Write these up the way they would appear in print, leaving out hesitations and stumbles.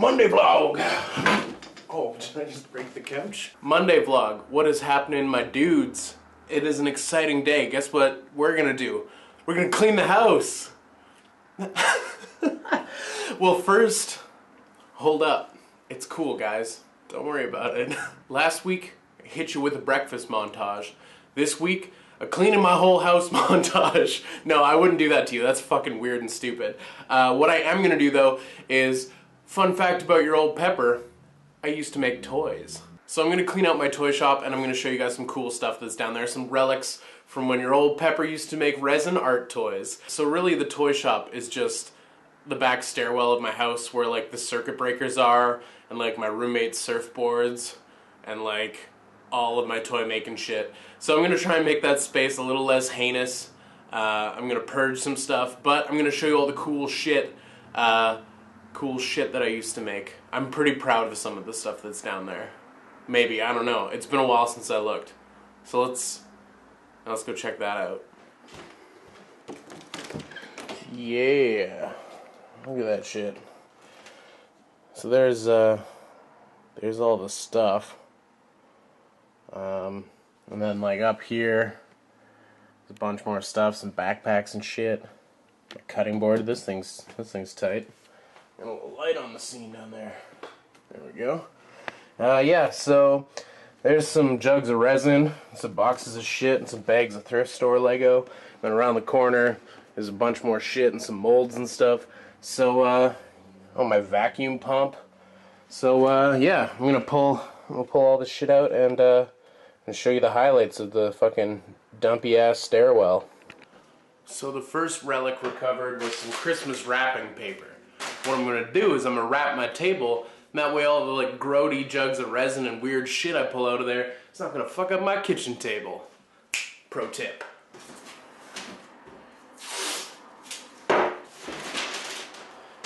Monday vlog! Oh, did I just break the couch? Monday vlog. What is happening, my dudes? It is an exciting day. Guess what we're gonna do? We're gonna clean the house! Well, first, hold up. It's cool, guys. Don't worry about it. Last week, I hit you with a breakfast montage. This week, a cleaning my whole house montage. No, I wouldn't do that to you. That's fucking weird and stupid. What I am gonna do, though, is, fun fact about your old Pepper, I used to make toys. So I'm gonna clean out my toy shop and I'm gonna show you guys some cool stuff that's down there. Some relics from when your old Pepper used to make resin art toys. So really the toy shop is just the back stairwell of my house where like the circuit breakers are and like my roommate's surfboards and like all of my toy making shit. So I'm gonna try and make that space a little less heinous. I'm gonna purge some stuff, but I'm gonna show you all the cool shit that I used to make. I'm pretty proud of some of the stuff that's down there. Maybe, I don't know. It's been a while since I looked. So let's go check that out. Yeah. Look at that shit. So there's all the stuff. And then like up here, there's a bunch more stuff, some backpacks and shit. A cutting board. This thing's tight. And a little light on the scene down there. There we go. Yeah, so there's some jugs of resin, some boxes of shit, and some bags of thrift store Lego. And around the corner, there's a bunch more shit and some molds and stuff. So, oh, my vacuum pump. So, yeah, I'm gonna pull all this shit out and show you the highlights of the fucking dumpy ass stairwell. So the first relic recovered was some Christmas wrapping paper. What I'm gonna do is I'm gonna wrap my table, and that way all the like grody jugs of resin and weird shit I pull out of there, it's not gonna fuck up my kitchen table. Pro tip.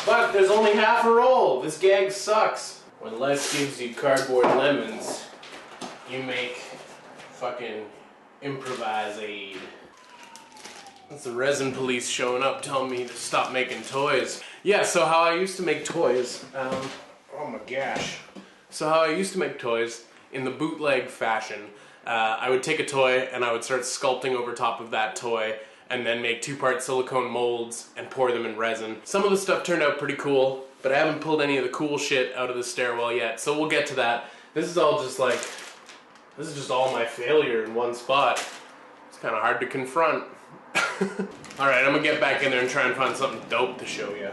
But there's only half a roll. This gag sucks. When life gives you cardboard lemons, you make fucking improvise-aid. That's the resin police showing up telling me to stop making toys. Yeah, so how I used to make toys, oh my gosh. So how I used to make toys in the bootleg fashion, I would take a toy and I would start sculpting over top of that toy and then make two-part silicone molds and pour them in resin. Some of the stuff turned out pretty cool, but I haven't pulled any of the cool shit out of the stairwell yet, so we'll get to that. This is all just like, this is just all my failure in one spot. It's kind of hard to confront. Alright, I'm gonna get back in there and try and find something dope to show you.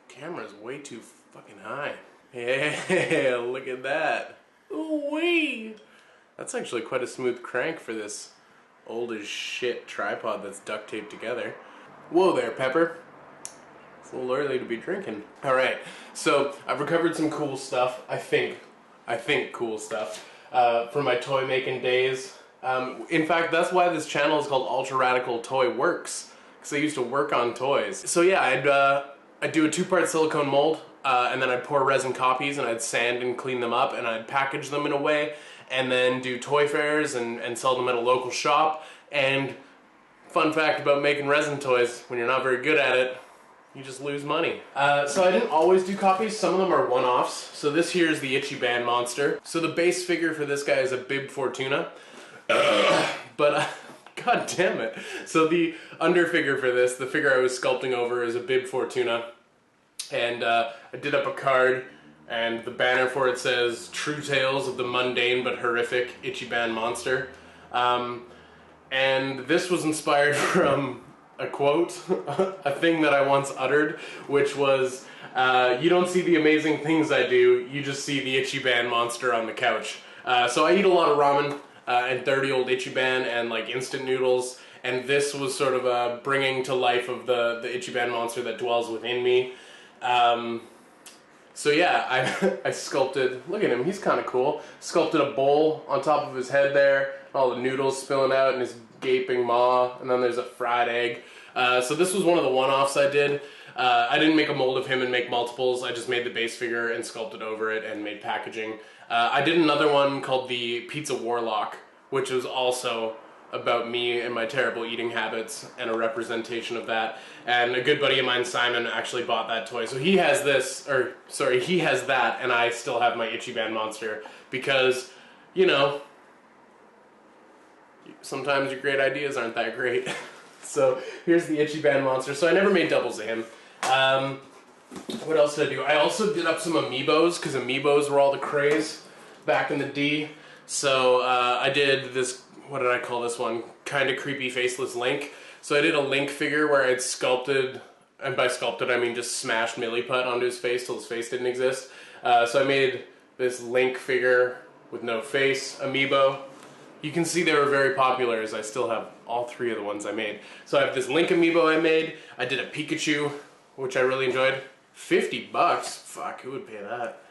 Camera's way too fucking high. Yeah, look at that. Ooh-wee! That's actually quite a smooth crank for this old as shit tripod that's duct taped together. Whoa there, Pepper. It's a little early to be drinking. Alright, so I've recovered some cool stuff. I think cool stuff from my toy making days. In fact, that's why this channel is called Ultra Radical Toy Works, because I used to work on toys. So yeah, I'd do a two-part silicone mold, and then I'd pour resin copies, and I'd sand and clean them up, and I'd package them in a way, and then do toy fairs and sell them at a local shop. And fun fact about making resin toys, when you're not very good at it, you just lose money. So I didn't always do copies. Some of them are one-offs. So this here is the Itchy Band Monster. So the base figure for this guy is a Bib Fortuna. But god damn it. So the underfigure for this, the figure I was sculpting over, is a Bib Fortuna. And I did up a card, and the banner for it says, "True Tales of the Mundane but Horrific Itchy Band Monster." And this was inspired from a quote, a thing that I once uttered, which was, "You don't see the amazing things I do, you just see the Itchy Band Monster on the couch." So I eat a lot of ramen, and dirty old Itchy Band and like instant noodles, and this was sort of a bringing to life of the Itchy Band Monster that dwells within me. So yeah, I sculpted, look at him, he's kind of cool, sculpted a bowl on top of his head there, all the noodles spilling out and his gaping maw, and then there's a fried egg. So this was one of the one-offs I did. I didn't make a mold of him and make multiples, I just made the base figure and sculpted over it and made packaging. I did another one called the Pizza Warlock, which was also about me and my terrible eating habits and a representation of that. And a good buddy of mine, Simon, actually bought that toy. So he has this, or sorry, he has that, and I still have my Itchy Band Monster because, you know, sometimes your great ideas aren't that great. So here's the Itchy Band Monster. So I never made doubles of him. What else did I do? I also did up some Amiibos, because Amiibos were all the craze back in the D. So I did this, what did I call this one? Kind of creepy faceless Link. So I did a Link figure where I'd sculpted, and by sculpted I mean just smashed Milliput onto his face till his face didn't exist. So I made this Link figure with no face, Amiibo. You can see they were very popular, as I still have all three of the ones I made. So I have this Link Amiibo I made. I did a Pikachu, which I really enjoyed. $50? Fuck, who would pay that?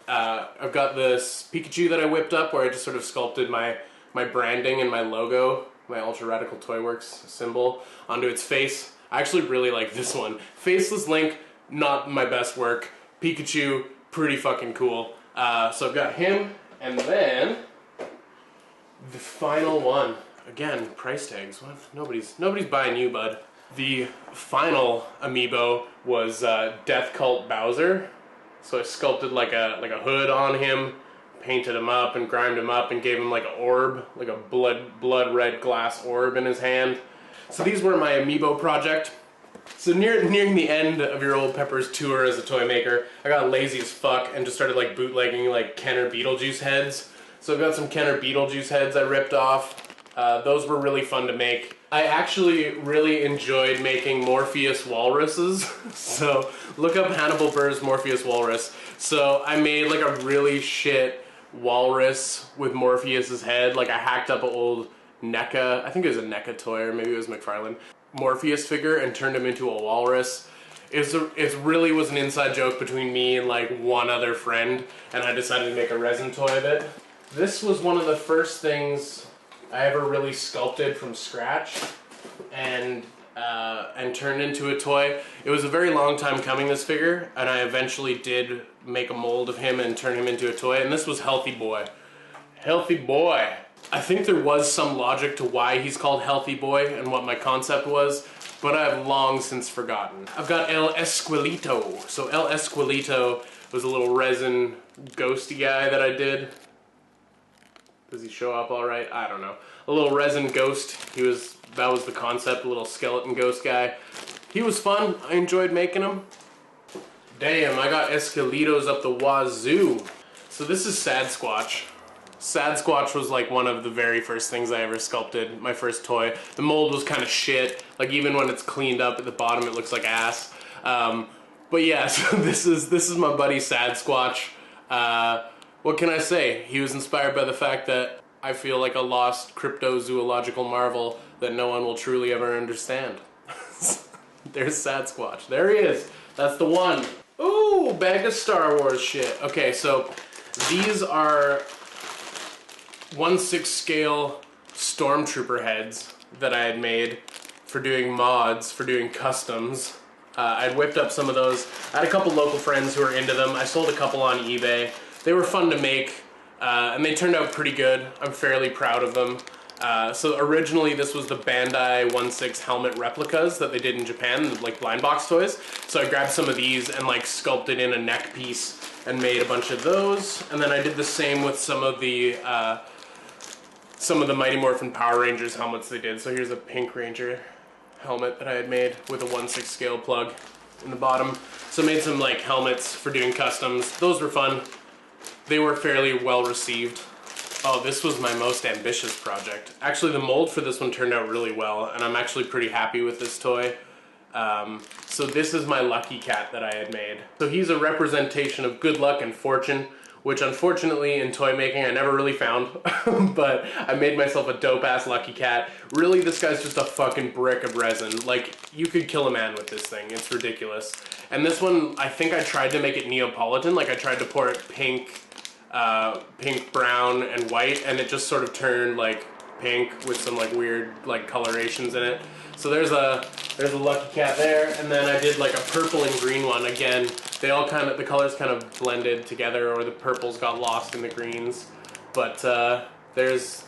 I've got this Pikachu that I whipped up where I just sort of sculpted my branding and my logo, my Ultra Radical Toyworks symbol, onto its face. I actually really like this one. Faceless Link, not my best work. Pikachu, pretty fucking cool. So I've got him, and then the final one. Again, price tags. What? Nobody's buying you, bud. The final Amiibo was Death Cult Bowser. So I sculpted like a hood on him, painted him up and grimed him up and gave him like an orb, like a blood red glass orb in his hand. So these were my Amiibo project. So nearing the end of your old Pepper's tour as a toy maker, I got lazy as fuck and just started like bootlegging like Kenner Beetlejuice heads. So I've got some Kenner Beetlejuice heads I ripped off. Those were really fun to make. I actually really enjoyed making Morpheus walruses. So look up Hannibal Burr's Morpheus walrus. So I made like a really shit walrus with Morpheus's head. Like I hacked up an old NECA, I think it was a NECA toy, or maybe it was McFarlane, Morpheus figure and turned him into a walrus. It really was an inside joke between me and like one other friend, and I decided to make a resin toy of it. This was one of the first things I ever really sculpted from scratch and turned into a toy. It was a very long time coming, this figure, and I eventually did make a mold of him and turn him into a toy, and this was Healthy Boy. Healthy Boy. I think there was some logic to why he's called Healthy Boy and what my concept was, but I've long since forgotten. I've got El Esquelito. So El Esquelito was a little resin ghosty guy that I did. Does he show up all right? I don't know. A little resin ghost. That was the concept, a little skeleton ghost guy. He was fun. I enjoyed making him. Damn, I got Esquelitos up the wazoo. So this is Sad Squatch. Sad Squatch was like one of the very first things I ever sculpted, my first toy. The mold was kind of shit. Like even when it's cleaned up at the bottom, it looks like ass. But yeah, so this is my buddy Sad Squatch. What can I say? He was inspired by the fact that I feel like a lost cryptozoological marvel that no one will truly ever understand. There's Sad Squatch. There he is. That's the one. Ooh, bag of Star Wars shit. Okay, so these are 1/6 scale Stormtrooper heads that I had made for doing mods, for doing customs. I'd whipped up some of those. I had a couple local friends who were into them. I sold a couple on eBay. They were fun to make, and they turned out pretty good. I'm fairly proud of them. So originally this was the Bandai 1/6 helmet replicas that they did in Japan, like blind box toys. So I grabbed some of these and like sculpted in a neck piece and made a bunch of those. And then I did the same with some of the Mighty Morphin Power Rangers helmets they did. So here's a Pink Ranger helmet that I had made with a 1/6 scale plug in the bottom. So I made some like helmets for doing customs. Those were fun. They were fairly well received. Oh, this was my most ambitious project. Actually, the mold for this one turned out really well, and I'm actually pretty happy with this toy. So this is my Lucky Cat that I had made. So he's a representation of good luck and fortune, which unfortunately in toy making I never really found, but I made myself a dope-ass Lucky Cat. Really, this guy's just a fucking brick of resin. Like, you could kill a man with this thing. It's ridiculous. And this one, I think I tried to make it Neapolitan. Like, I tried to pour it pink, brown, and white, and it just sort of turned like pink with some like weird like colorations in it. So there's a Lucky Cat there, and then I did like a purple and green one. Again, they all kind of, the colors kind of blended together, or the purples got lost in the greens. But there's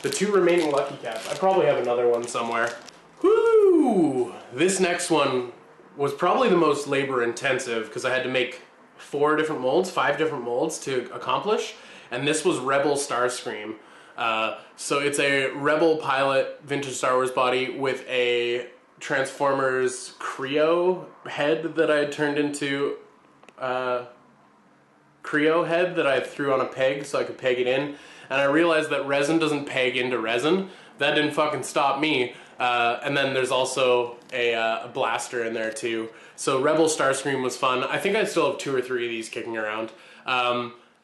the 2 remaining Lucky Caps. I probably have another one somewhere. Woo! This next one was probably the most labor intensive because I had to make 5 different molds to accomplish, and this was Rebel Starscream. So it's a Rebel pilot vintage Star Wars body with a Transformers Creo head that I had turned into Creo head that I threw on a peg so I could peg it in, and I realized that resin doesn't peg into resin. That didn't fucking stop me. And then there's also a blaster in there too. So Rebel Starscream was fun. I think I still have 2 or 3 of these kicking around.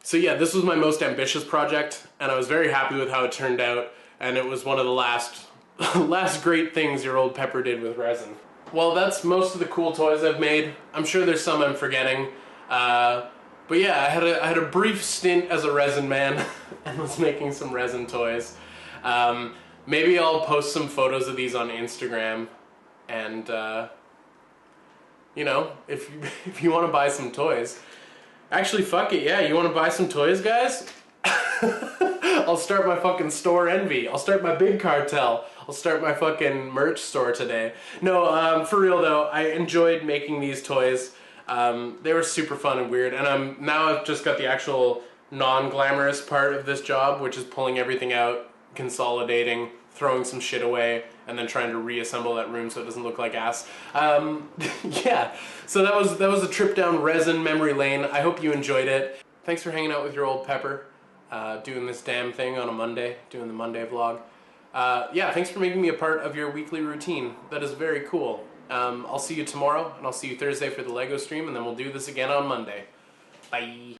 So yeah, this was my most ambitious project, and I was very happy with how it turned out, and it was one of the last great things your old Pepper did with resin. Well, that's most of the cool toys I've made. I'm sure there's some I'm forgetting. But yeah, I had a brief stint as a resin man and was making some resin toys. Maybe I'll post some photos of these on Instagram, and you know, if you want to buy some toys, actually fuck it, yeah, you want to buy some toys, guys? I'll start my fucking store envy. I'll start my big cartel. I'll start my fucking merch store today. No, for real though, I enjoyed making these toys. They were super fun and weird, and now I've just got the actual non-glamorous part of this job, which is pulling everything out, consolidating, throwing some shit away, and then trying to reassemble that room so it doesn't look like ass. Yeah, so that was a trip down resin memory lane. I hope you enjoyed it. Thanks for hanging out with your old Pepper, doing this damn thing on a Monday, doing the Monday vlog. Yeah, thanks for making me a part of your weekly routine. That is very cool. I'll see you tomorrow, and I'll see you Thursday for the Lego stream, and then we'll do this again on Monday. Bye.